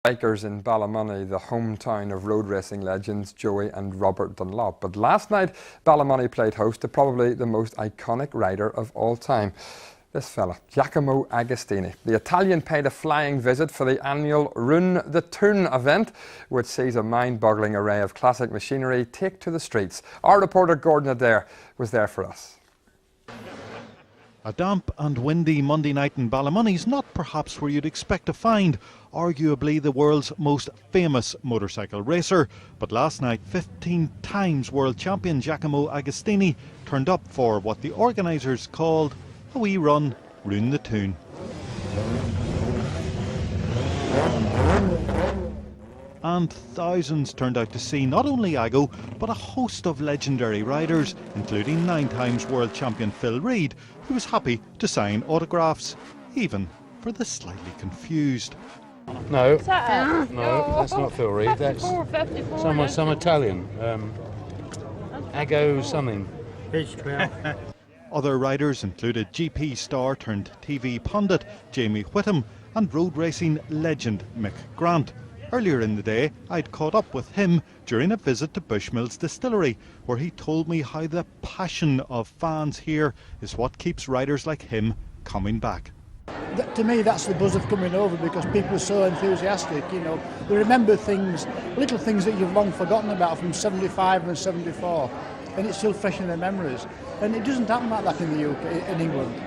Bikers in Ballymoney, the hometown of road racing legends Joey and Robert Dunlop. But last night, Ballymoney played host to probably the most iconic rider of all time. This fella, Giacomo Agostini. The Italian paid a flying visit for the annual Roon the Toon event, which sees a mind-boggling array of classic machinery take to the streets. Our reporter Gordon Adair was there for us. A damp and windy Monday night in Ballymoney is not perhaps where you'd expect to find arguably the world's most famous motorcycle racer. But last night, 15 times world champion Giacomo Agostini turned up for what the organisers called a wee run round the Toon. And thousands turned out to see not only Ago, but a host of legendary riders, including 9 times world champion Phil Reid, who was happy to sign autographs, even for the slightly confused. No, no, that's not Phil Reid, that's some Italian, Ago something. Other riders included GP star turned TV pundit Jamie Whittam and road racing legend Mick Grant. Earlier in the day, I'd caught up with him during a visit to Bushmills Distillery, where he told me how the passion of fans here is what keeps riders like him coming back. To me, that's the buzz of coming over, because people are so enthusiastic. You know, they remember things, little things that you've long forgotten about from 75 and 74, and it's still fresh in their memories. And it doesn't happen like that in the UK, in England.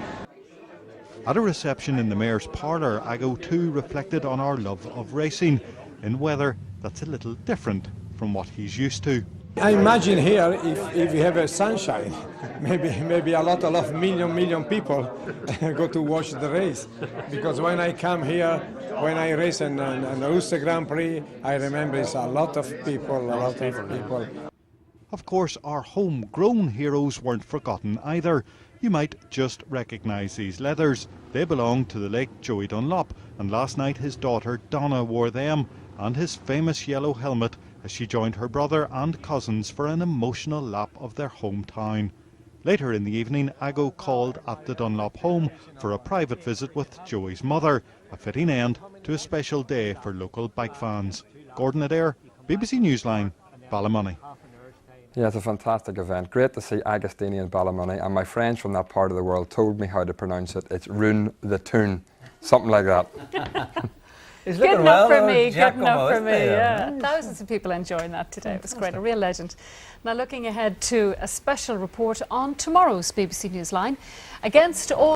At a reception in the Mayor's parlour, Ago too reflected on our love of racing in weather that's a little different from what he's used to. I imagine here, if we have a sunshine, maybe a lot of million people go to watch the race. Because when I come here, when I race in the Ulster Grand Prix, I remember it's a lot of people, Of course, our homegrown heroes weren't forgotten either. You might just recognise these leathers. They belong to the late Joey Dunlop, and last night his daughter Donna wore them and his famous yellow helmet as she joined her brother and cousins for an emotional lap of their hometown. Later in the evening, Ago called at the Dunlop home for a private visit with Joey's mother, a fitting end to a special day for local bike fans. Gordon Adair, BBC Newsline, Ballymoney. Yeah, it's a fantastic event. Great to see Agostini in Ballymoney, and my friends from that part of the world told me how to pronounce it. It's Roon the Toon, something like that. Good enough for me, Giacomo, good enough for me, yeah. yeah. Thousands of people enjoying that today. It was great, a real legend. Now looking ahead to a special report on tomorrow's BBC Newsline. Against all